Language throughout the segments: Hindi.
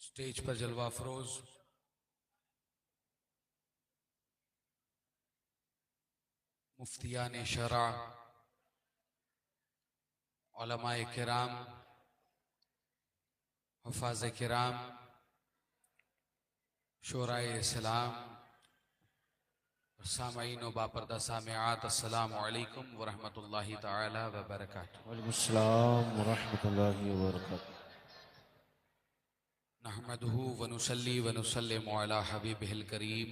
स्टेज पर जलवा फरोज मुफ्तियान शरा, उलमाए किराम, हुफ़ाज़ किराम, शोराए इस्लाम और सामईन व बापर्दा सामिआत, अस्सलामु अलैकुम व रहमतुल्लाहि तआला व बरकातुहू। वालेकुम अस्सलाम व रहमतुल्लाहि व बरकातुहू। नहमदुहु व नुसल्ली व नुसल्लिमु अला हबीबिहिल करीम,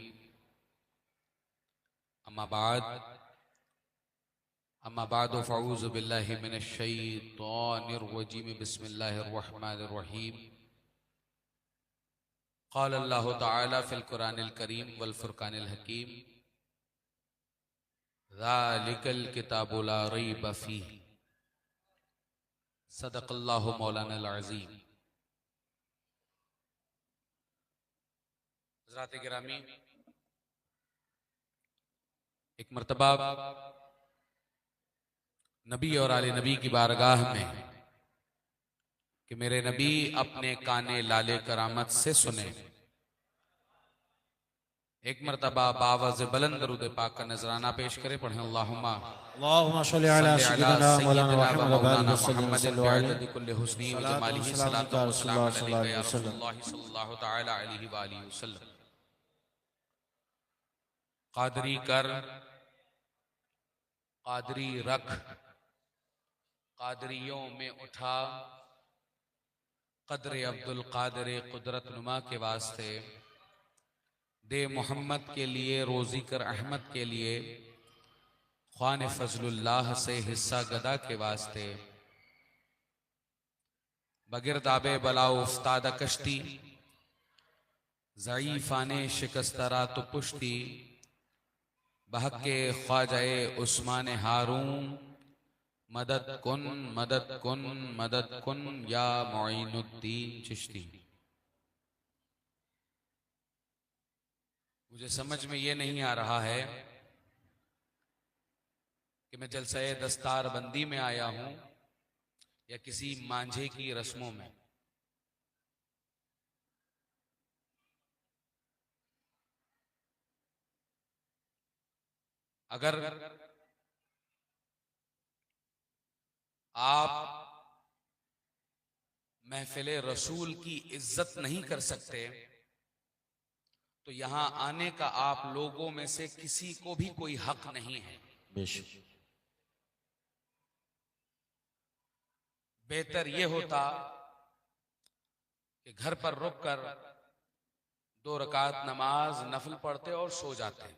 अम्मा बाद फ़अऊज़ु बिल्लाहि मिनश शैतानिर रजीम, बिस्मिल्लाहिर रहमानिर रहीम। क़ाल अल्लाहु तआला फ़िल कुरानिल करीम वल फ़ुरक़ानिल हकीम, ज़ालिकल किताबु ला रैब फ़ीह, सदक़ल्लाहु मौलानाल अज़ीम। हज़रात गिरामी, एक मर्तबा नबी और आले नबी की बारगाह में कि मेरे नबी अपने काने लाले करामत से सुने, एक मर्तबा बावज़ बुलंद दरूद पाक का नजराना पेश करे। पढ़ें अल्लाहुम्मा सल्ली अला सय्यिदिना मौलाना व मुहम्मद मौलाना वसल्लम मुहम्मद बिअदद कुल्लि हुस्नि व जमालिही, सलातु व सलाम अलैका या वसल्लम। रसूलल्लाह सल्लल्लाहु तआला अलैहि व आलिहि वसल्लम। कादरी कर, कादरी रख, कादरियों में उठा, कदर अब्दुल कादिर कुदरत नुमा के वास्ते, दे मोहम्मद के लिए, रोजी कर अहमद के लिए, ख्वान फजलुल्लाह से हिस्सा गदा के वास्ते, बगिरदाबे बला उस्ताद कश्ती, ज़ईफ़ाने शिकस्तरा तो पुश्ती, बहके ख्वाजाए उस्मान हारून, मदद कुन मदद कुन मदद कुन या मोइनुद्दीन चिश्ती। मुझे समझ में ये नहीं आ रहा है कि मैं जलसे दस्तार बंदी में आया हूं या किसी मांझे की रस्मों में। अगर आप महफिले रसूल की इज्जत नहीं कर सकते तो यहां आने का आप लोगों में से किसी को भी कोई हक नहीं है। बेशक बेहतर यह होता कि घर पर रुककर 2 रकात नमाज नफल पढ़ते और सो जाते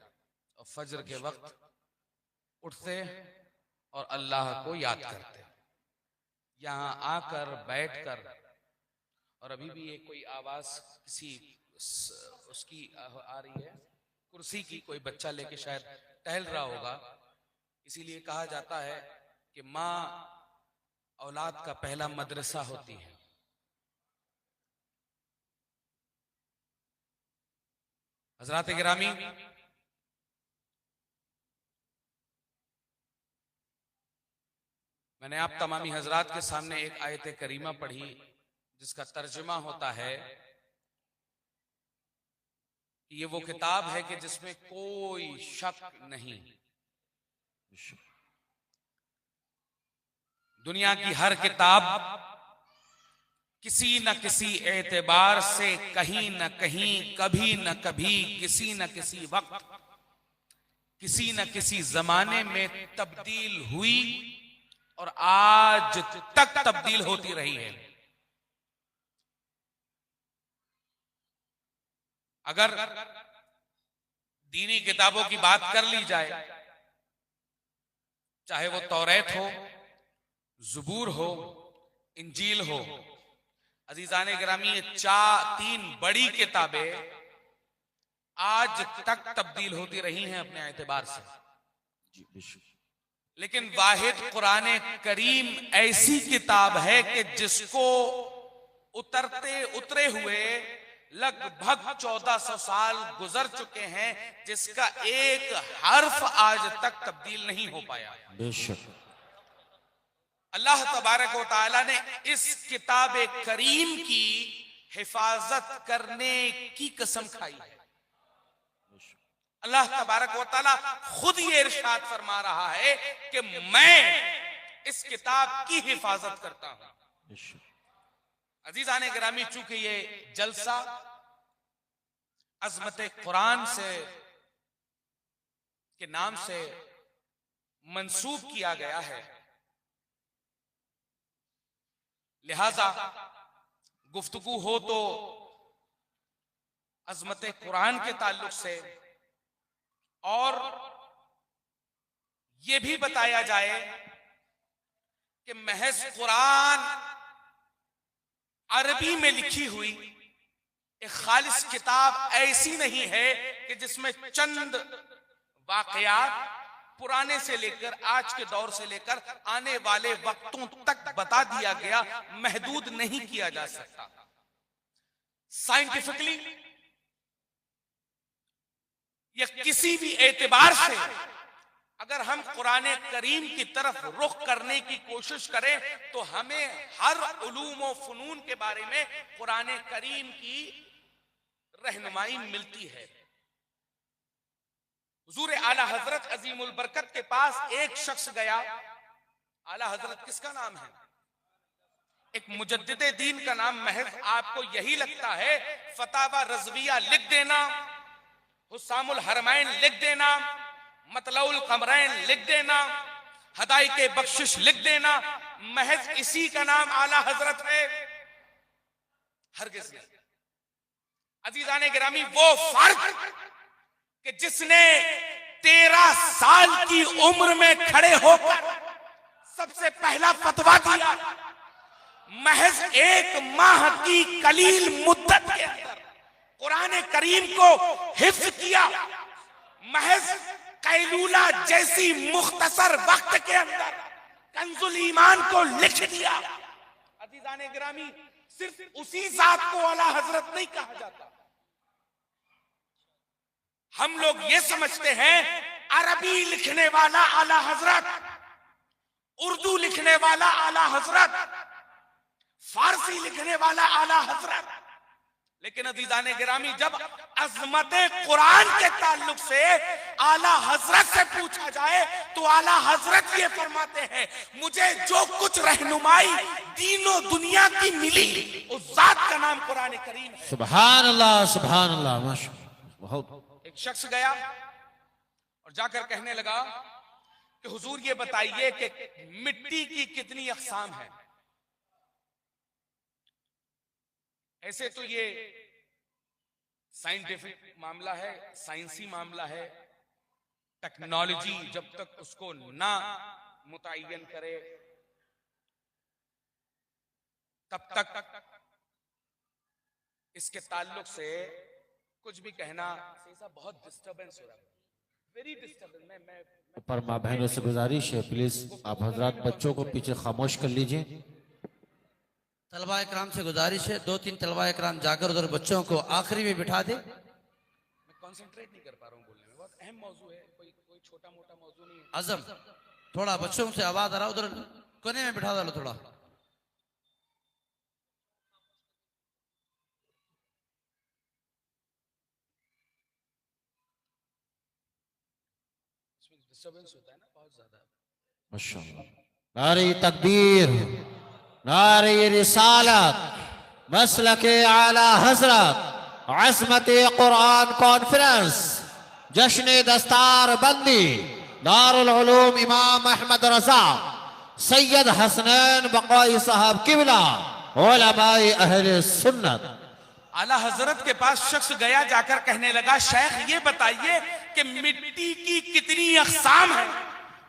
और फजर के वक्त उठते और अल्लाह को याद करते। यहां आकर बैठकर, और अभी भी एक कोई आवाज किसी उसकी आ रही है, कुर्सी की, कोई बच्चा लेके शायद टहल रहा होगा। इसीलिए कहा जाता है कि माँ औलाद का पहला मदरसा होती है। हजरात गिरामी, मैंने आप तमामी हजरात के सामने एक आयत करीमा पढ़ी जिसका तर्जुमा होता है कि ये वो किताब है कि जिसमें कोई शक नहीं। दुनिया की हर किताब किसी न किसी एतबार से कहीं न कहीं, कभी न कभी, किसी न किसी वक्त, किसी न किसी जमाने में तब्दील हुई और आज तक तब्दील होती रही है। अगर दीनी किताबों की बात कर ली जाए, चाहे वो तौरेत हो, ज़बूर हो, इंजील हो, अजीजाने गिरामी, ये 3 बड़ी किताबें आज तक तब्दील होती रही हैं अपने एतबार से। लेकिन वाहिद कुरान करीम ऐसी किताब है कि जिसको उतरे हुए लगभग 1400 साल गुजर चुके हैं, जिसका एक हर्फ आज तक तब्दील नहीं हो पाया। बेशक अल्लाह तबारक व तआला ने इस किताब करीम की हिफाजत करने की कसम खाई है। अल्लाह तबारक व तआला खुद ये इरशाद फरमा रहा है कि मैं इस किताब की हिफाजत करता हूं। अजीजान गिरामी, चूंकि ये जलसा अजमत कुरान से के नाम से मंसूब किया गया है, लिहाजा गुफ्तगू हो तो अजमत कुरान के ताल्लुक से, और यह भी बताया जाए कि महज कुरान अरबी में लिखी हुई एक खालिस किताब ऐसी नहीं है कि जिसमें चंद वाकयात पुराने से लेकर आज के दौर से लेकर आने वाले वक्तों तक बता दिया गया, महदूद नहीं किया जा सकता। साइंटिफिकली या किसी भी एतबार से अगर हम कुरान करीम की तरफ रुख करने की कोशिश करें तो हमें हर उलूम व फनून के बारे में कुरान करीम की रहनुमाई मिलती है। हुजूर आला हजरत अजीमुल बरकत के पास एक शख्स गया। आला हजरत किसका नाम है? एक मुजद्दिदे दीन का नाम। महज आपको यही लगता है फतावा रज़विया लिख देना, हुस्सामुल हरमैन लिख देना, मतलउल कमरैन लिख देना, हदाइके बख्शिश लिख देना, महज इसी का नाम आला हजरत है? हरगिज़ नहीं। अजीजाने गिरामी, वो फर्द कि जिसने 13 साल की उम्र में खड़े होकर सबसे पहला फतवा दिया, महज 1 माह की कलील मुद्दत के अंदर कुरान करीम को हिफ्ज किया, महज कैलूला जैसी मुख्तसर वक्त के अंदर कंजुल ईमान को लिख दिया। अजीजाने गिरामी, सिर्फ उसी जात को आला हजरत नहीं कहा जाता। हम लोग ये समझते हैं अरबी लिखने वाला आला हजरत, उर्दू लिखने वाला आला हजरत, फारसी लिखने वाला आला हजरत। लेकिन अजीजाने गिरामी, जब अजमत कुरान के ताल्लुक से आला हजरत से पूछा जाए तो आला हजरत ये फरमाते हैं, मुझे जो कुछ रहनुमाई दीनों दुनिया की मिली उस जात का नाम कुरान करीम है। सुभान अल्लाह, सुभान अल्लाह, माशाअल्लाह। एक शख्स गया और जाकर कहने लगा कि हुजूर ये बताइए कि मिट्टी की कितनी अक़साम है। ऐसे तो ये साइंटिफिक मामला है, साइंसी मामला है। टेक्नोलॉजी जब तक उसको ना मुतय्यन करे तब तक इसके ताल्लुक से कुछ भी कहना बहुत डिस्टर्बेंस हो रहा है, वेरी डिस्टर्बेंस। मैं पर माँ बहनों से गुजारिश है, प्लीज आप हजरात बच्चों को पीछे खामोश कर लीजिए। तलबा इकराम से गुजारिश है, 2-3 तलबा इकराम जाकर उधर बच्चों को आखिरी में बिठा दे। मैं कंसंट्रेट नहीं कर पा रहा हूँ बोलने में, बहुत अहम मौजू है, कोई छोटा मोटा मौजू नहीं है। आजम, थोड़ा बच्चों से आवाज आ रहा, उधर कोने में बिठा डालो थोड़ा। डिस्टर्बेंस होता है ना बहुत ज्यादा। माशाअल्लाह। नारे तकबीर, नारे रिसालत, मसलके आला हजरत, अज़मत कुरान कॉन्फ्रेंस, जश्न दस्तार बंदी, दारुल उलूम इमाम अहमद रजा, सैयद हसनैन बक़ाई साहब किबला, उलमाए अहले सुन्नत। आला हजरत के पास शख्स गया, जाकर कहने लगा, शेख ये बताइए कि मिट्टी की कितनी अक़साम है।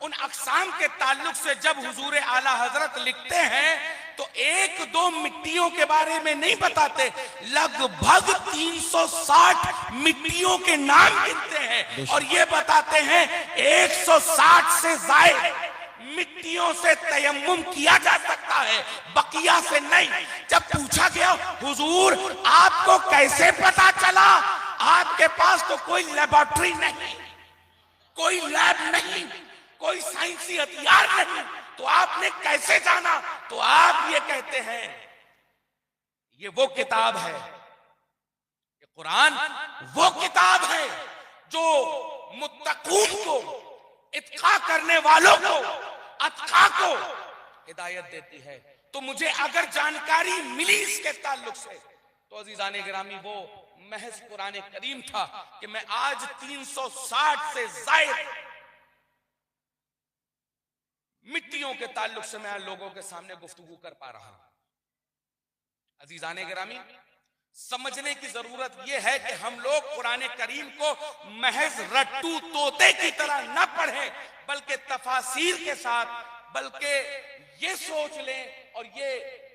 उन अक़साम के ताल्लुक से जब हुजूर आला हजरत लिखते हैं तो 1-2 मिट्टियों के बारे में नहीं बताते, लगभग 360 मिट्टियों के नाम गिनते हैं और ये बताते हैं 160 से ज़ायद मिट्टियों से तयम्मुम किया जा सकता है, बकिया से नहीं। जब पूछा गया, हुजूर आपको कैसे पता चला? आपके पास तो कोई लेबोरेटरी नहीं, कोई लैब नहीं, कोई साइंसी हथियार नहीं, तो आपने कैसे जाना? तो आप ये कहते हैं ये वो किताब है, ये कुरान वो किताब है जो मुत्तकून को, इत्का करने वालों को, अत्का को हिदायत देती है। तो मुझे अगर जानकारी मिली इसके ताल्लुक से तो अजीजाने गिरामी वो महज कुरान करीम था कि मैं आज 360 से जायद मिट्टियों के ताल्लुक से मैं लोगों के सामने गुफ्तगू कर पा रहा हूं। अजीजाने गिरामी, समझने की जरूरत यह है कि हम लोग कुरान करीम को महज रट्टू तोते की तरह न पढ़ें, बल्कि तफासीर के साथ, बल्कि ये सोच लें और ये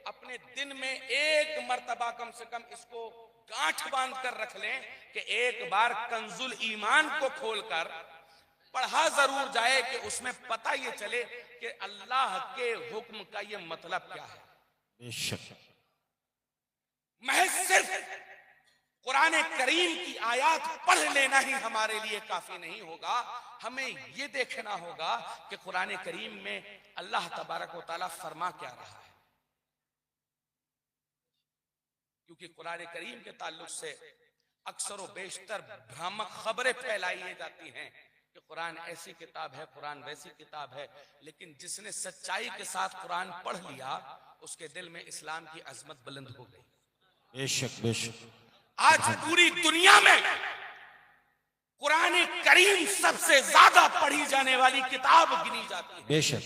अपने दिन में एक मर्तबा कम से कम इसको गांठ बांध कर रख लें कि एक बार कंजुल ईमान को खोलकर पढ़ा जरूर जाए कि उसमें पता ये चले कि अल्लाह के हुक्म का ये मतलब क्या है। बेशक महज सिर्फ कुरान करीम की आयत पढ़ लेना ही हमारे लिए काफी नहीं होगा, हमें ये देखना होगा कि कुरान करीम में अल्लाह तबारक व तआला फरमा क्या रहा है। क्योंकि कुरान करीम के ताल्लुक से अक्सर व बेशतर भ्रामक खबरें फैलाई जाती हैं कि कुरान ऐसी किताब है, कुरान वैसी किताब है, लेकिन जिसने सच्चाई के साथ कुरान पढ़ लिया उसके दिल में इस्लाम की अजमत बुलंद हो गई। बेशक बेशक आज पूरी दुनिया में कुरान करीम सबसे ज्यादा पढ़ी जाने वाली किताब गिनी जाती है। बेशक।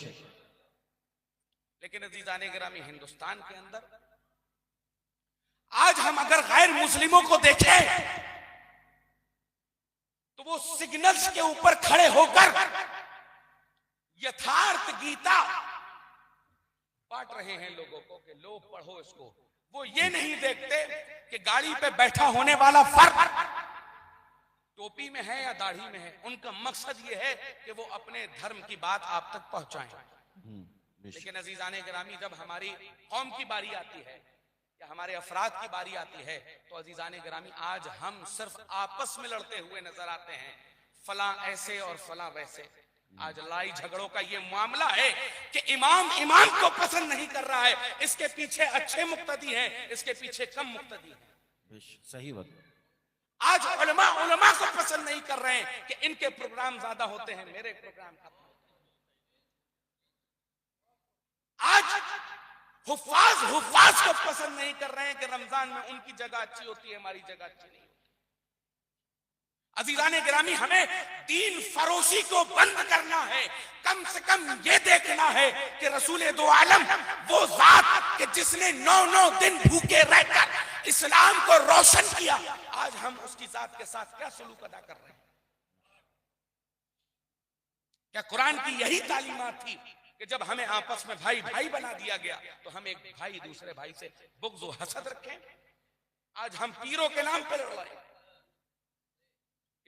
लेकिन अजीजाने गिरामी, हिंदुस्तान के अंदर आज हम अगर गैर मुस्लिमों को देखें तो वो सिग्नल्स के ऊपर खड़े होकर यथार्थ गीता बांट रहे हैं लोगों को कि लो पढ़ो इसको। वो ये नहीं देखते कि गाड़ी पे बैठा होने वाला फर्द टोपी में है या दाढ़ी में है। उनका मकसद ये है कि वो अपने धर्म की बात आप तक पहुंचाएं। लेकिन अजीजाने गिरामी, जब हमारी कौम की बारी आती है या हमारे अफराद की बारी आती है तो अजीजाने गिरामी आज हम सिर्फ आपस में लड़ते हुए नजर आते हैं, फला ऐसे और फला वैसे। आज लड़ाई झगड़ों का ये मामला है कि इमाम को पसंद नहीं कर रहा है, इसके पीछे अच्छे मुक्तदी हैं, इसके पीछे कम मुक्तदी हैं। सही बात। आज उलमा को पसंद नहीं कर रहे हैं कि इनके प्रोग्राम ज्यादा होते हैं, मेरे प्रोग्राम का। आज हुफ्फाज को पसंद नहीं कर रहे हैं कि रमजान में उनकी जगह अच्छी होती है, हमारी जगह अच्छी नहीं। अजीजाने गिरामी, हमें दीन फरोशी को बंद करना है। कम से कम ये देखना है कि रसूल दो आलम वो जात कि जिसने 9 दिन भूखे रहकर इस्लाम को रोशन किया, आज हम उसकी जात के साथ क्या सलूक अदा कर रहे हैं। क्या कुरान की यही तालीमात थी कि जब हमें आपस में भाई भाई बना दिया गया तो हम एक भाई दूसरे भाई से बुग़्ज़ व हसद रखें? आज हम पीरों के नाम पर लड़ रहे हैं,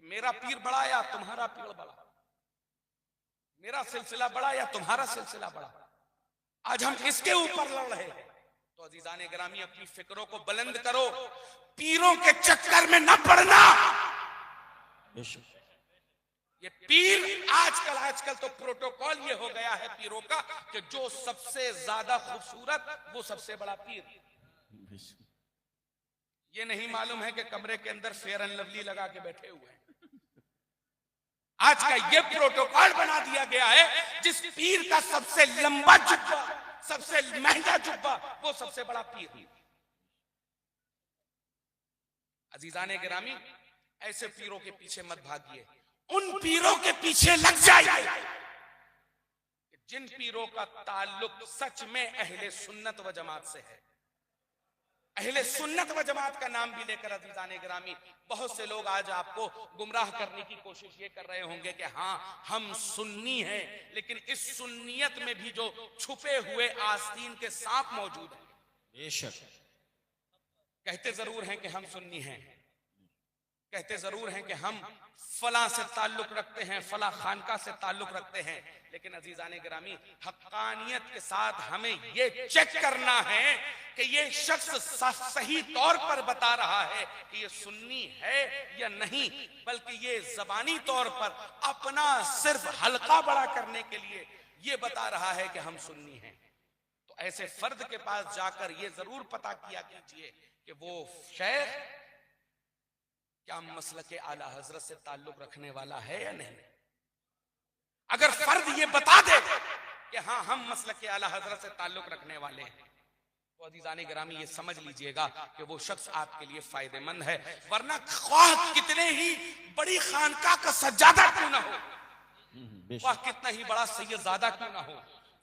मेरा पीर बड़ा या तुम्हारा पीर बड़ा, मेरा सिलसिला बड़ा या तुम्हारा सिलसिला बड़ा। आज हम इसके ऊपर लड़ रहे हैं। तो अजीजाने गिरामी, अपनी फिक्रों को बुलंद करो, पीरों के चक्कर में न पड़ना। ये पीर आजकल तो प्रोटोकॉल ये हो गया है पीरों का कि जो सबसे ज्यादा खूबसूरत वो सबसे बड़ा पीर। ये नहीं मालूम है कि कमरे के अंदर फेयर एंड लवली लगा के बैठे हुए हैं। आज का ये प्रोटोकॉल बना दिया गया है, जिस पीर का सबसे लंबा जुब्बा, सबसे महंगा जुब्बा, वो सबसे बड़ा पीर। अजीजाने गिरामी, ऐसे पीरों के पीछे मत भागिए, उन पीरों के पीछे लग जाइए जिन पीरों का ताल्लुक सच में अहले सुन्नत व जमात से है। अहले सुन्नत व जमात का नाम भी लेकर अजीजाने गिरामी, बहुत से लोग आज आपको गुमराह करने की कोशिश ये कर रहे होंगे कि हाँ हम सुन्नी हैं, लेकिन इस सुन्नियत में भी जो छुपे हुए आस्तीन के सांप मौजूद हैं। बेशक। कहते जरूर हैं कि हम सुन्नी हैं, कहते जरूर हैं कि हम फला से ताल्लुक रखते हैं, फला खानका से ताल्लुक रखते हैं, लेकिन अजीजाने गिरामी, हक्कानियत के साथ हमें ये चेक करना है कि ये शख्स सही तौर पर बता रहा है कि ये सुन्नी है या नहीं, बल्कि ये जबानी तौर पर अपना सिर्फ हल्का बड़ा करने के लिए ये बता रहा है कि हम सुन्नी हैं। तो ऐसे फर्द के पास जाकर ये जरूर पता किया कीजिए कि वो शेख क्या मसलक आला हजरत से ताल्लुक रखने वाला है या नहीं। अगर फर्द ये बता दे कि हाँ हम मसलक आला हजरत से ताल्लुक रखने वाले हैं, तो अजीजान गिरामी ये समझ लीजिएगा कि वो शख्स आपके लिए फायदेमंद है। वरना ख्वाह कितने ही बड़ी खानका का सज्जादा क्यों ना हो, ख्वाह कितना ही बड़ा सैयदजादा क्यों ना हो,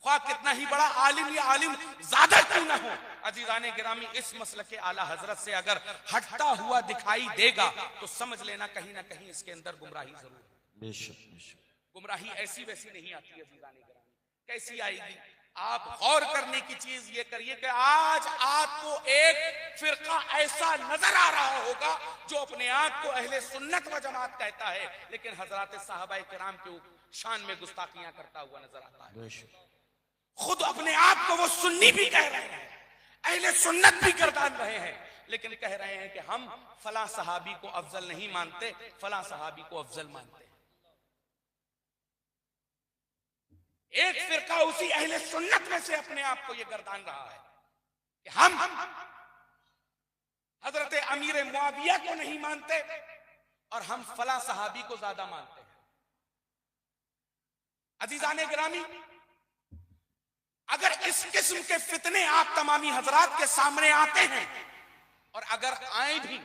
ख्वाह कितना ही बड़ा आलिम या आलिम ज़्यादा क्यों ना हो, अजीजान गिरामी इस मसलक आला हजरत से अगर हटता हुआ दिखाई देगा तो समझ लेना कहीं ना कहीं इसके अंदर गुमराही जरूर है। बेशक गुमराही ऐसी वैसी नहीं आती अजीजान गिरामी, कैसी आएगी? आप गौर करने की चीज ये करिए कि आज आपको एक फिरका ऐसा नजर आ रहा होगा जो अपने आप को अहले सुन्नत व जमात कहता है, लेकिन हजरात साहबा किराम के शान में गुस्ताखियां करता हुआ नजर आता है। खुद अपने आप को वो सुन्नी भी कह रहे हैं, अहले सुन्नत भी गर्दान रहे हैं, लेकिन कह रहे हैं कि हम फला सहाबी को अफजल नहीं मानते, फला सहाबी को अफजल मानते हैं। एक फिरका उसी अहले सुन्नत में से अपने आप को यह गर्दान रहा है कि हम हजरत अमीर मुआविया को नहीं मानते और हम फला सहाबी को ज्यादा मानते हैं। अजीजाने गिरामी, अगर इस किस्म के फितने आप तमामी हजरात के सामने आते हैं और अगर आए भी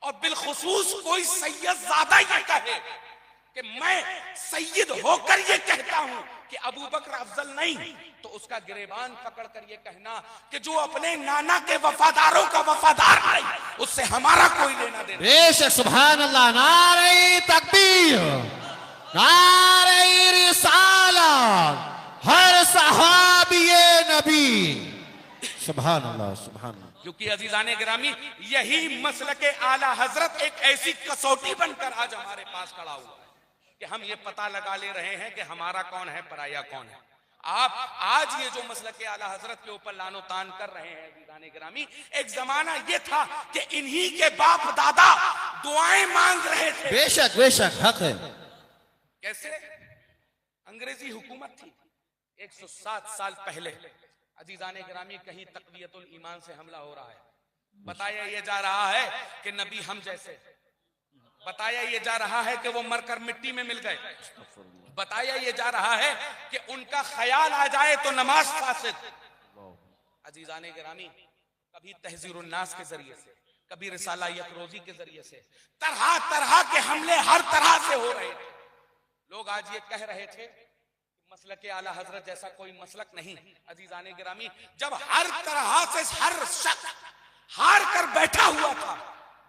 और बिलखुसूस कोई सैयद ज्यादा ये कहे कि मैं सैयद होकर ये कहता हूं कि अबू बकर अफजल नहीं, तो उसका गिरेबान पकड़ कर ये कहना कि जो अपने नाना के वफादारों का वफादार नहीं, उससे हमारा कोई लेना देना। बेशक सुभान अल्लाह, नारे तकबीर, नारे रिसालत, हर सहाबिये नबी, सुभान अल्लाह सुभान अल्लाह। क्योंकि अजीजाने गिरामी यही मसलके आला हजरत एक ऐसी कसौटी बनकर आज हमारे पास खड़ा हुआ है कि हम ये पता लगा ले रहे हैं कि हमारा कौन है, पराया कौन है। आप आज ये जो मसलके आला हजरत के ऊपर लानो तान कर रहे हैं अजीजाने गिरामी, एक जमाना ये था कि इन्हीं के बाप दादा दुआएं मांग रहे थे। बेशक बेशक हक है। कैसे? अंग्रेजी हुकूमत थी 107 साल पहले। अजीजाने गिरामी कहीं तक़वियतुल ईमान से हमला हो रहा है, बताया ये जा रहा है कि नबी हम जैसे, बताया ये जा रहा है कि वो मरकर मिट्टी में मिल गए, बताया ये जा रहा है कि उनका ख्याल आ जाए तो नमाज फासिद। अजीजाने गिरामी, कभी तहज़ीरुन नास के जरिए से, कभी रिसाला यकरोजी के जरिए से तरह तरह के हमले हर तरह से हो रहे थे। लोग आज ये कह रहे थे मसलके आला हजरत जैसा कोई मसलक नहीं। अजीजाने गिरामी, जब हर तरह से हर शख्स हार कर बैठा हुआ था,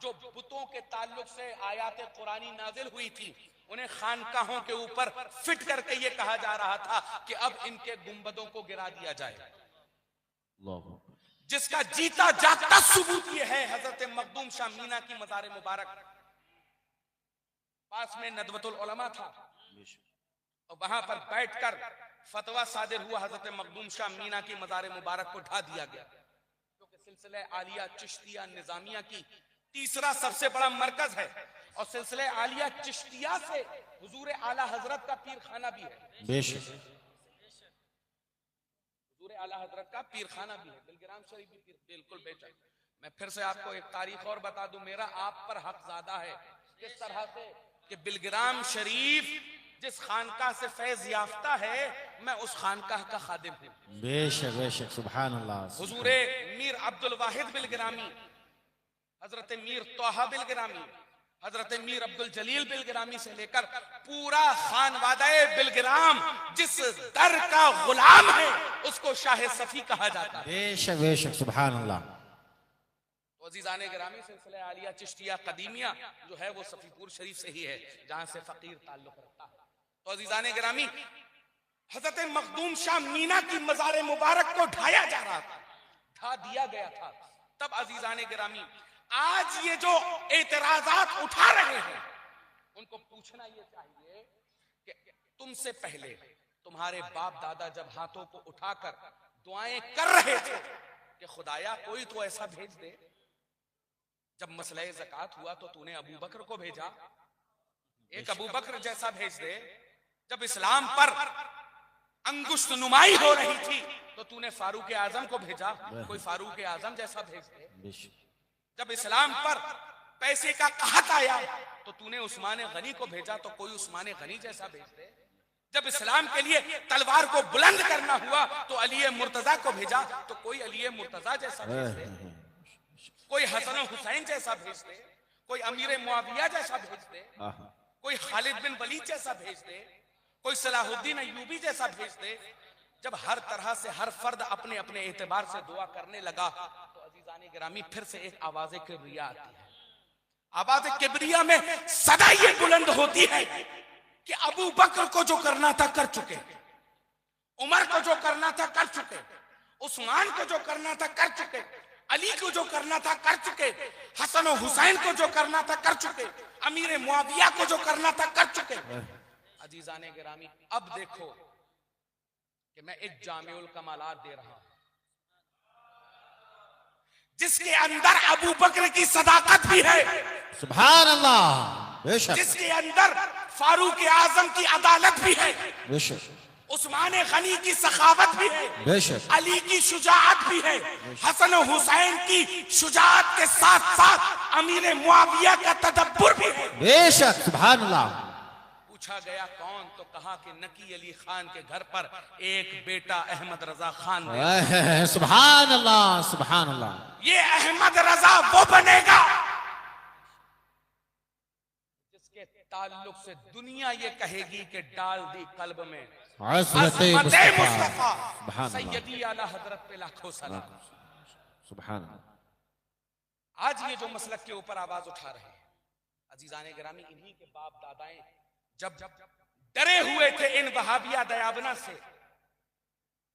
जो बुतों के ताल्लुक से आयात कुरानी नाजिल हुई थी, उन्हें खानकाहों के ऊपर फिट करके ये कहा जा रहा था कि अब इनके गुंबदों को गिरा दिया जाए। जिसका जीता जागता सबूत ये है हजरत मखदूम शाह मीना की मज़ार मुबारक पास में नदवतुल उलमा था, और वहां पर बैठकर फतवा सादिर हुआ, हजरत मखदूम शाह मीना की मज़ार मुबारक को ढा दिया गया, क्योंकि सिलसिले आलिया चिश्तिया निजामिया की तीसरा सबसे बड़ा मरकज है, और सिलसिले आलिया चिश्तिया से हुजूर आला हजरत का पीर खाना भी है। बेशक हुजूर आला हजरत का पीर खाना भी है, बिलगिराम शरीफ भी पीर, बिल्कुल बेशक। मैं फिर से आपको एक तारीख और बता दूं, मेरा आप पर हक ज्यादा है। किस तरह से कि बिलगिराम शरीफ जिस खानकाह से फैज याफ्ता है, मैं उस खानकाह का खादिम हूँ। बेशक बेशक सुभान अल्लाह। हुजूर मीर अब्दुल वाहिद बिलगिरामी, हजरत मीर तोहा बिलगिरामी, हजरत मीर अब्दुल जलील बिलगिरामी से लेकर पूरा खानवादाए बिलगिराम जिस दर का गुलाम है, उसको शाह सफी कहा जाता है। बेशक बेशक सुभान अल्लाह। तो अजीजाने गिरामी सिलसिले आलिया चिश्तिया कदीमिया जो है वो सफीपुर शरीफ से ही है, जहां से फकीर ताल्लुक रखता है। तो अजीजाने गिरामी, हजरत मखदूम शाह मीना की मज़ार मुबारक को ढाया जा रहा था, ढा दिया गया था। तब अजीजाने गिरामी, आज ये जो एतराजात उठा रहे हैं, उनको पूछना ये चाहिए कि तुमसे पहले तुम्हारे बाप दादा जब हाथों को उठाकर दुआएं कर रहे थे कि खुदाया कोई तो ऐसा भेज दे। जब मसला ज़कात हुआ तो तूने अबू बकर को भेजा, एक अबू बकर जैसा भेज दे। जब इस्लाम पर अंगुष्ठ नुमाई हो रही थी तो तूने फारूक आजम को भेजा, कोई फारूक आजम जैसा भेज दे। बेशक जब इस्लाम पर पैसे का कहत आया तो तूने उस्मान गनी को भेजा तो कोई उस्मान गनी जैसा भेज दे। जब इस्लाम के लिए तलवार को बुलंद करना हुआ तो अली मुर्तजा को भेजा तो कोई अली मुर्तजा जैसा भेज दे, कोई हसन हुसैन जैसा भेज दे, कोई अमीर मुआविया जैसा भेज दे, कोई खालिद बिन वलीद जैसा भेज दे, कोई सलाहुद्दीन अय्यूबी जैसा भेज दे। जब हर तरह से हर फर्द अपने अपने एतबार से दुआ करने लगा तो अजीजाने गिरामी फिर से एक आवाज़े किब्रिया आती है। आवाज़े किब्रिया में सदा ये बुलंद होती है कि अबू बकर को जो करना था कर चुके, उमर को जो करना था कर चुके, उस्मान को जो करना था कर चुके, अली को जो करना था कर चुके, हसन और हुसैन को जो करना था कर चुके, अमीर मुआविया को जो करना था कर चुके। अजीजाने गिरामी अब देखो कि मैं एक जामिउल कमालात दे रहा हूं जिसके अंदर अबू बकर की सदाकत भी है, सुभान अल्लाह, बेशक, जिसके अंदर फारूक आजम की अदालत भी है, बेशक, उस्मान गनी की सखावत भी है, बेशक, अली की शुजाअत भी है, हसन और हुसैन की शुजाअत के साथ साथ अमीर मुआविया का तदब्बुर भी है। बेशक, सुभान अल्लाह। पूछा गया कौन, तो कहा कि नकी अली खान के घर पर एक बेटा अहमद रजा खान है। सुभान अल्लाह, सुभान अल्लाह। ये अहमद रजा वो बनेगा जिसके ताल्लुक से दुनिया ये कहेगी कि डाल दी कल्ब में हज़रत मुस्तफा सुभान सैयदी आला हजरत पे लाखों सलाम। सुभान अल्लाह। आज ये जो मसलक के ऊपर आवाज उठा रहे हैं अजीजाने गिरामी, इन्हीं के बाप दादाएं जब डरे हुए थे इन वहाबिया दयाबना से,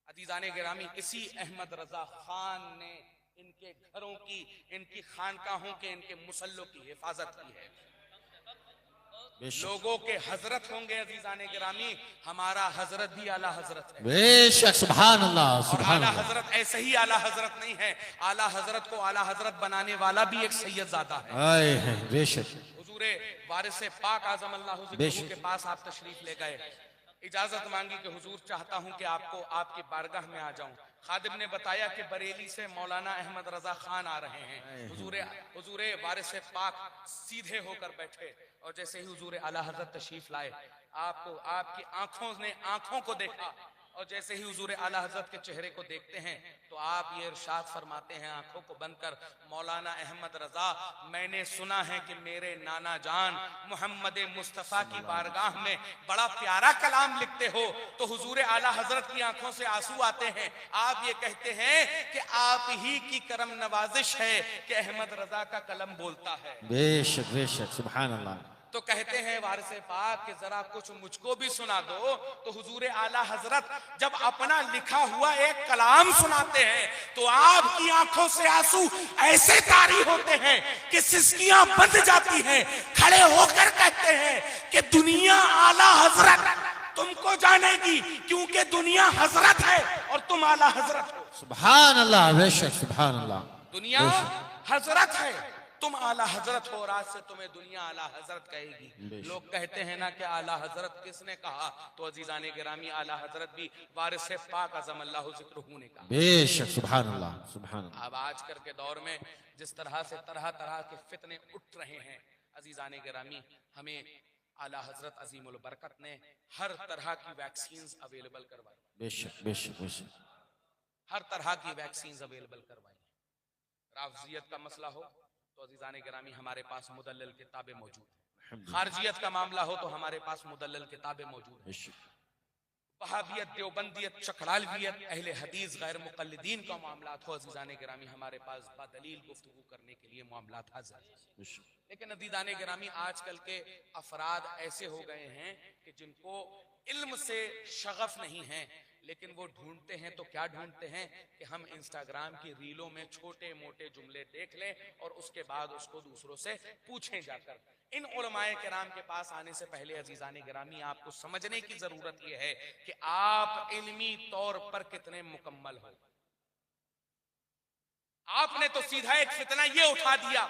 अजीजाने गिरामी इसी अहमद रजा खान ने इनके घरों की, इनकी खानकाहों के, इनके मुसल्लों की हिफाजत की है। लोगों के हजरत होंगे अजीजाने गिरामी, हमारा हजरत भी आला हजरत है। बेशक, सुभान अल्लाह, सुभान आला अल्लाह। हजरत ऐसे ही आला हजरत नहीं है, आला हजरत को आला हजरत बनाने वाला भी एक सैयदजादा है। आए हैं, बेशक, हुजूरे वारिस पाक आज़म अल्लाहु ज़िक्रुहु के पास आप तशरीफ ले गए, इजाजत मांगी कि हुजूर चाहता हूं कि आपको आपकी बारगाह में आ जाऊं। खादिम ने बताया कि बरेली से मौलाना अहमद रजा खान आ रहे हैं। हुजूरे वारिस पाक सीधे होकर बैठे और जैसे ही हुजूरे आला हजरत तशरीफ लाए, आपको आपकी आंखों ने आंखों को देखा और जैसे ही हुजूरे आला हजरत के चेहरे को देखते हैं तो आप ये इरशाद फरमाते हैं आंखों को बंद कर, मौलाना अहमद रजा, मैंने सुना है कि मेरे नाना जान मोहम्मद मुस्तफ़ा की बारगाह में बड़ा प्यारा कलाम लिखते हो। तो हुजूरे आला हजरत की आंखों से आंसू आते हैं। आप ये कहते हैं कि आप ही की करम नवाजिश है कि अहमद रजा का कलम बोलता है। बेशक, बेशक, सुभान अल्लाह। तो कहते हैं वारिस पाक कि जरा कुछ मुझको भी सुना दो। तो हुजूरे आला हजरत जब अपना लिखा हुआ एक कलाम सुनाते हैं तो आपकी आंखों से आंसू ऐसे तारी होते हैं कि सिसकियां बंध जाती हैं। खड़े होकर कहते हैं कि दुनिया आला हजरत तुमको जानेगी क्योंकि दुनिया हजरत है और तुम आला हजरत हो। सुभान अल्लाह, बेशक, सुभान अल्लाह। दुनिया हजरत है, तुम आला हजरत हो, आज से तुम्हें दुनिया आला हजरत कहेगी। लोग कहते हैं ना कि आला हजरत किसने कहा, तो अजीजाने गिरामी आला हजरत भी वारिस पाक आज़म अल्लाहु ज़िक्रुहु ने कहा। बेशक, सुभान अल्लाह, सुभान अल्लाह। अब आजकल के दौर में जिस तरह से तरह तरह के फितने उठ रहे हैं अजीजाने गिरामी, हमें आला हजरत अजीमुल बरकत ने हर तरह की वैक्सीन अवेलेबल करवाई। बेशक, बेशक, बेशक, हर तरह की वैक्सीन अवेलेबल करवाई। राफजियत का मसला हो तो अजीजाने गिरामी हमारे पास मुदल्लल किताबें मौजूद हैं। खारजियत का मामला हो तो हमारे पास मुदल्लल किताबें मौजूद हैं। वहाबियत, देवबंदियत, चकड़ालवियत, अहले हदीस, गैर मुक़ल्लिदीन का मामलात हो अजीजाने गिरामी हमारे पास बदलील गुफ्तगू करने के लिए मामलात हाज़िर हैं। लेकिन अजीजाने गिरामी आजकल के अफराद ऐसे हो गए हैं कि जिनको इल्म से शगफ नहीं है, लेकिन वो ढूंढते हैं तो क्या ढूंढते हैं कि हम इंस्टाग्राम की रीलों में छोटे मोटे जुमले देख लें और उसके बाद उसको दूसरों से पूछें जाकर। इन उलमाए किराम के पास आने से पहले अजीजाने गिरामी आपको समझने की जरूरत यह है कि आप इल्मी तौर पर कितने मुकम्मल हो। आपने तो सीधा एक फितना ये उठा दिया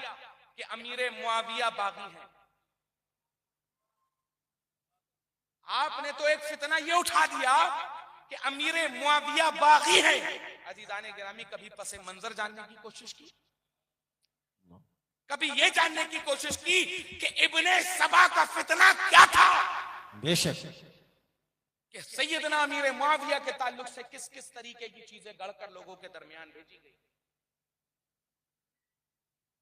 कि अमीर मुआविया बागी है। आपने तो एक फितना ये उठा दिया कि अमीर मुआविया बागी है। अजीजाने गिरामी, कभी पसे मंजर जानने की कोशिश की? कभी ये जानने की कोशिश की कि इब्ने सबा का फितना क्या था? बेशक। कि सैयदना अमीर मुआविया के ताल्लुक से किस किस तरीके की चीजें गढ़कर लोगों के दरमियान भेजी गई।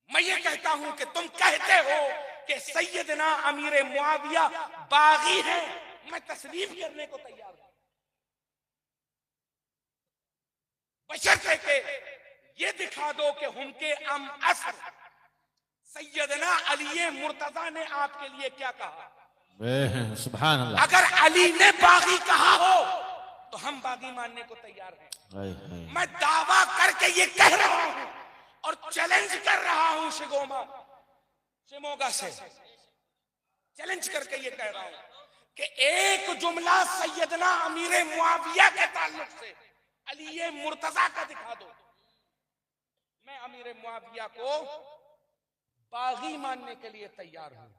मैं ये कहता हूं कि तुम कहते हो कि सैयदना अमीर मुआविया बागी है, मैं तस्लीम करने को तैयार हूं, बशर्ते के ये दिखा दो कि उनके अम असर सैयदना अली मुर्तजा ने आपके लिए क्या कहा। सुभान अल्लाह। अगर अली ने बागी कहा हो तो हम बागी मानने को तैयार हैं। मैं दावा करके ये कह रहा हूं और चैलेंज कर रहा हूं शिमोगा से चैलेंज करके ये कह रहा हूं कि एक जुमला सैयदना अमीर मुआविया के ताल्लुक से अली मुर्तजा का दिखा दो, मैं अमीर मुआविया को बागी मानने के लिए तैयार हूं।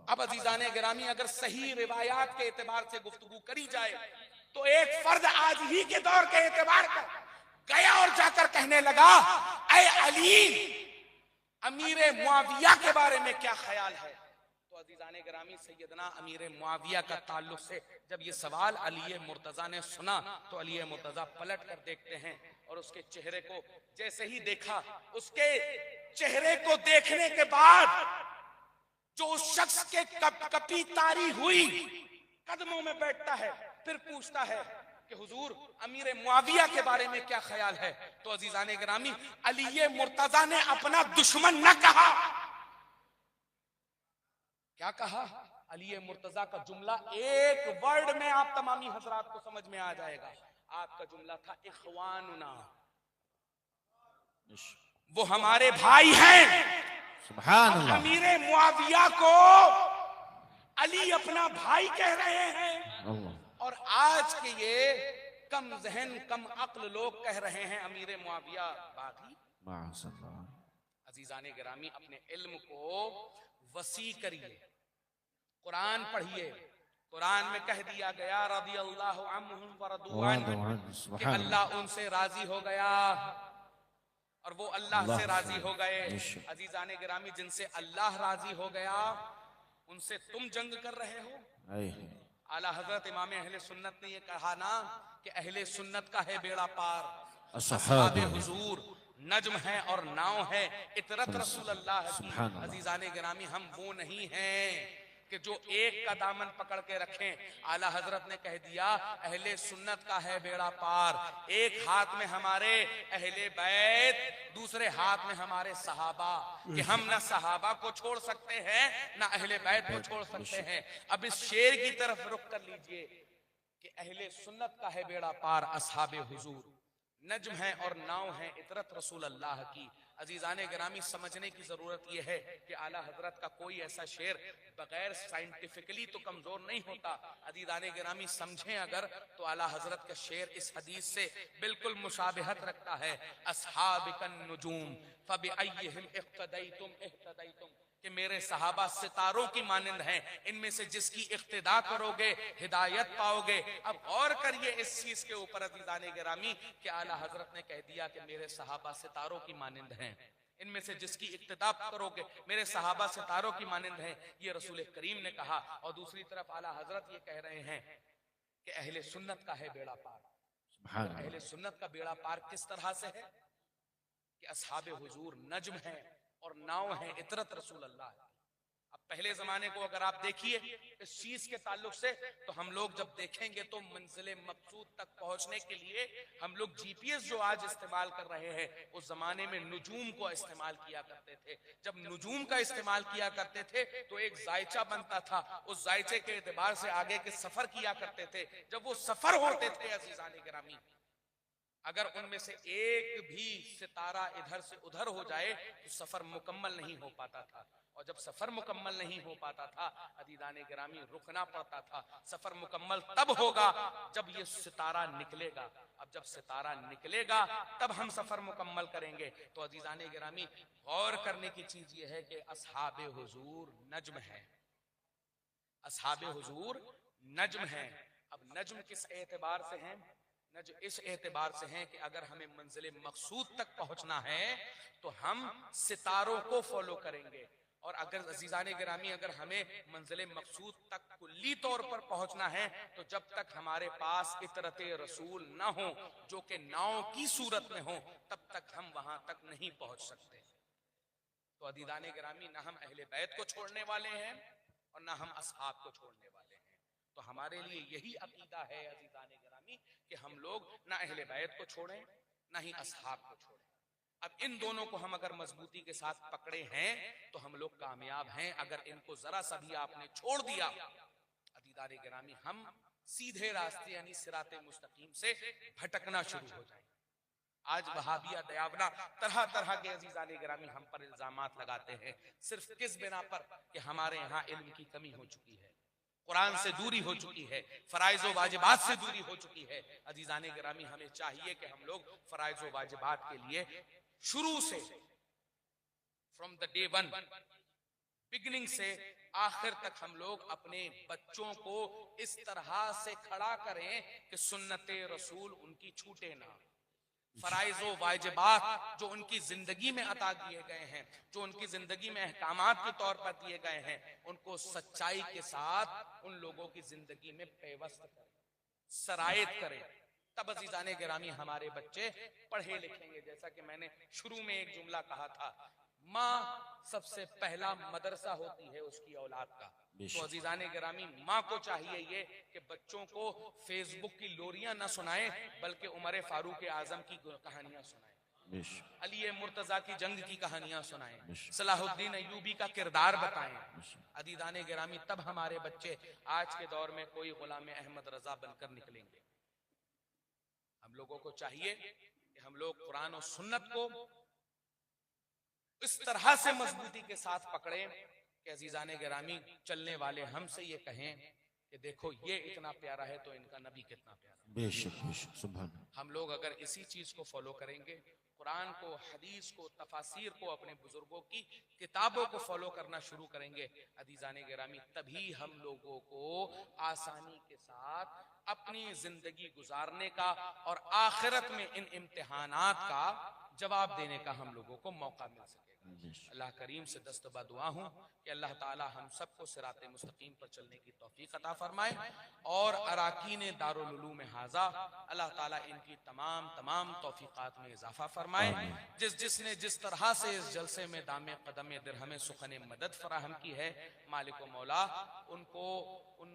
अब अजीजाने गिरामी, अगर सही रिवायात के एतबार से गुफ्तगू करी जाए तो एक फर्द आज ही के दौर के एतबार का गया और जाकर कहने लगा, ऐ अली, अमीर मुआविया के बारे में क्या ख्याल है? तो अजीजाने गिरामी, सैयदना अमीर मुआविया का ताल्लुक से जब ये सवाल अली मुर्तजा ने सुना तो अली मुर्तजा पलट कर देखते हैं और उसके चेहरे को जैसे ही देखा, उसके चेहरे को देखने के बाद जो उस शख्स के कपी तारी हुई कदमों में बैठता है, फिर पूछता है कि हुजूर, अमीर मुआविया के बारे में क्या ख्याल है? तो अजीजाने गिरामी, अली मुर्तजा ने अपना दुश्मन न कहा। क्या कहा? अली मुर्तजा का जुमला एक वर्ड में आप तमामी हजरात को समझ में आ जाएगा। आपका जुमला था इख्वानुना, वो हमारे भाई हैं। सुभान अल्लाह। अमीर मुआविया को अली अपना भाई कह रहे हैं और आज के ये कम जहन कम अक्ल लोग कह रहे हैं अमीर मुआविया बागी। अजीजाने गिरामी, अपने इल्म को वसी करिए, कुरान पढ़िए। कुरान में कह दिया गया रदियल्लाहु अन्हुम व रदू अन्हु, कि अल्लाह उनसे राजी हो गया और वो अल्लाह से राजी हो गए। अजीजाने गिरामी, जिनसे अल्लाह राजी हो गया उनसे तुम जंग कर रहे हो। आला हजरत इमाम अहले सुन्नत ने ये कहा ना कि अहले सुन्नत का है बेड़ा पार, असहाबे हुजूर नज्म है और नाव है, इतरत रसूल अल्लाह की। अजीजाने गिरामी, हम वो नहीं हैं कि जो एक का दामन पकड़ के रखें। आला हजरत ने कह दिया अहले सुन्नत का है बेड़ा पार, एक हाथ में हमारे अहले बैत, दूसरे हाथ में हमारे सहाबा, कि हम ना सहाबा को छोड़ सकते हैं ना अहले बैत को छोड़ सकते हैं। अब इस शेर की तरफ रुख कर लीजिए कि अहले सुन्नत का है बेड़ा पार, असहाबे हुजूर नज्म है और नाव है, इतरत रसूल अल्लाह की। अजीजाने गिरामी, समझने की जरूरत यह है कि आला हजरत का कोई ऐसा शेर बगैर साइंटिफिकली तो कमजोर नहीं होता। अजीजाने गिरामी, समझें अगर तो आला हजरत का शेर इस हदीस से बिल्कुल मुशाबिहत रखता है। अस्हाबिकन नुजूम फबिअय्यिहिम इक्तदैतुम इह्तदैतुम, कि मेरे सहाबा सितारों की मानिंद हैं, इनमें से जिसकी इक्तिदा करोगे हिदायत पाओगे। अब गौर करिए इस चीज के ऊपर अजीजाने गिरामी कि आला हजरत ने कह दिया कि मेरे सहाबा सितारों की मानिंद हैं, इनमें से जिसकी इक्तिदा करोगे मेरे सहाबा सितारों की मानिंद हैं, ये रसूल करीम ने कहा। और दूसरी तरफ आला हजरत ये कह रहे हैं कि अहले सुन्नत का है बेड़ा पार। अहले सुन्नत का बेड़ा पार किस तरह से है कि असहाबे हुजूर नज्म है और नाव है, इतरत रसूल अल्लाह। अब पहले जमाने को अगर आप देखिए इस चीज के ताल्लुक से, तो हम लोग जब देखेंगे तो मंजिले मकसूद तक पहुंचने के लिए हम लोग जीपीएस जो आज इस्तेमाल कर रहे हैं, उस जमाने में नुजूम को इस्तेमाल किया करते थे। जब नुजूम का इस्तेमाल किया करते थे तो एक जायचा बनता था, उस जायचे के एतबार से आगे के सफर किया करते थे। जब वो सफर होते थे अजीजाने गिरामी, अगर उनमें से एक भी सितारा इधर से उधर हो जाए तो सफर मुकम्मल नहीं हो पाता था। और जब सफर मुकम्मल नहीं हो पाता था अजीजाने गिरामी, रुकना पड़ता था। सफर मुकम्मल तब होगा जब ये सितारा निकलेगा। अब जब सितारा निकलेगा तब हम सफर मुकम्मल करेंगे। तो अजीजाने गिरामी, गौर करने की चीज ये है कि असहाबे हुजूर नज्म है, असहाबे हुजूर नज्म है अब नज्म किस एतबार से हैं? नज्म इस एतबार से हैं कि अगर हमें मंजिल मकसूद तक पहुंचना है तो हम सितारों को फॉलो करेंगे, और अगर अजीजान गिरामी अगर हमें मंजिल मकसूद तक कुल्ली तौर पर पहुंचना है तो जब तक हमारे पास इतरत रसूल न हो जो कि नाव की सूरत में हो तब तक हम वहां तक नहीं पहुंच सकते। तो अजीजान गिरामी ना हम अहले बैत को छोड़ने वाले हैं और ना हम असहाब को छोड़ने वाले हैं। तो हमारे लिए यही अकीदा है अजीजान गिरामी कि हम लोग ना अहले बैत को छोड़ें ना ही असहाब को छोड़ें। अब इन दोनों को हम अगर मजबूती के साथ पकड़े हैं तो हम लोग कामयाब हैं। अगर इनको जरा सा भी आपने छोड़ दिया अजीजान गिरामी, हम सीधे रास्ते यानी सिराते मुस्तकीम से भटकना शुरू हो जाएंगे। आज वहाबिया दयावना तरह तरह के अजीजान गिरामी हम पर इल्जामात लगाते हैं, सिर्फ किस बिना पर कि हमारे यहाँ इल्म की कमी हो चुकी है, कुरान से दूरी हो चुकी है, फराइज व वाजिबात से दूरी हो चुकी है। अजीजान गिरामी हमें चाहिए कि हम लोग फराइज व वाजिबात के लिए शुरू से from the day one beginning से आखिर तक हम लोग अपने बच्चों को इस तरह से खड़ा करें कि सुन्नते रसूल उनकी छूटे ना, फराइज व वाजिबात जो उनकी जिंदगी में अता किए गए हैं, जो उनकी जिंदगी में अहकामात के तौर पर दिए गए हैं, उनको सच्चाई के साथ उन लोगों की जिंदगी में पेवस्त करें, सरायत करें। तब अजीजान गिरामी हमारे बच्चे पढ़े लिखेंगे। जैसा कि मैंने शुरू में एक जुमला कहा था, माँ सबसे पहला मदरसा होती है उसकी औलाद का। तो अजीजान गिरामी माँ को चाहिए ये कि बच्चों को फेसबुक की लोरियां न सुनाए बल्कि उमर फारूक आजम की कहानियां सुनाएं, अली मुर्तजा की जंग की कहानियां सुनाएं, सलाहुद्दीन अय्यूबी का किरदार बताएं। अजीजान गिरामी तब हमारे बच्चे आज के दौर में कोई गुलाम अहमद रजा बनकर निकलेंगे। हम लोगों को चाहिए कि हम लोग कुरान और सुन्नत को इस तरह से मजबूती के साथ पकड़े कि अजीजान गिरामी चलने वाले हमसे ये कहें कि देखो ये इतना प्यारा है तो इनका नबी कितना प्यारा। बेशक बेशक, सुभान। हम लोग अगर इसी चीज को फॉलो करेंगे, कुरान को, हदीस को, तफासिर को, अपने बुजुर्गों की किताबों को फॉलो करना शुरू करेंगे अजीजान गिरामी, तभी हम लोगों को आसानी के साथ अपनी जिंदगी गुजारने का और आखिरत में इन इम्तिहानात का जवाब देने का हम लोगों को मौका मिल सकेगा। अल्लाह करीम से दस्तबा दुआ हूँ कि अल्लाह ताला हम सबको सिराते मुस्तकीम पर चलने की तौफीक अता फरमाए और अराकीन दारुल उलूम हाजा अल्लाह ताला इनकी तमाम तमाम तौफीकात में इजाफा फरमाए। जिसने जिस तरह से इस जलसे में दामे कदम दिरहम सुखने मदद फराहम की है, मालिक मौला उनको उन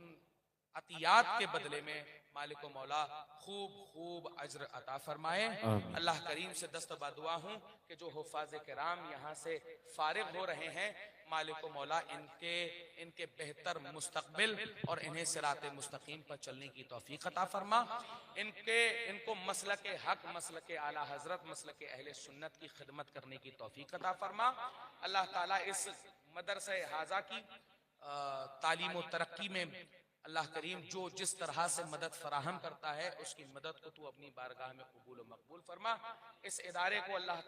अतियात के बदले में मालिक मौला खूब खूब अज्र अता फरमाए। अल्लाह करीम से दस्तबा दुआ हूँ कि जो हुफ़ाज़ किराम यहाँ से फारिग हो रहे हैं, मालिक मौला इनके बेहतर मुस्तकबिल और इन्हें सिराते मुस्तकीम पर चलने की तौफीक अता फरमा। इनको मसलके हक, मसलके आला हजरत, मसलके अहले सुन्नत की खिदमत करने की तौफीक अता फरमा। अल्लाह ताला इस मदरसा हाजा की तालीम और तरक्की में अल्लाह करीम जो जिस तरह से मदद फराहम करता है उसकी मदद को तू अपनी बारगाह में कबूल और मकबूल फरमा। इस इदारे को अल्लाह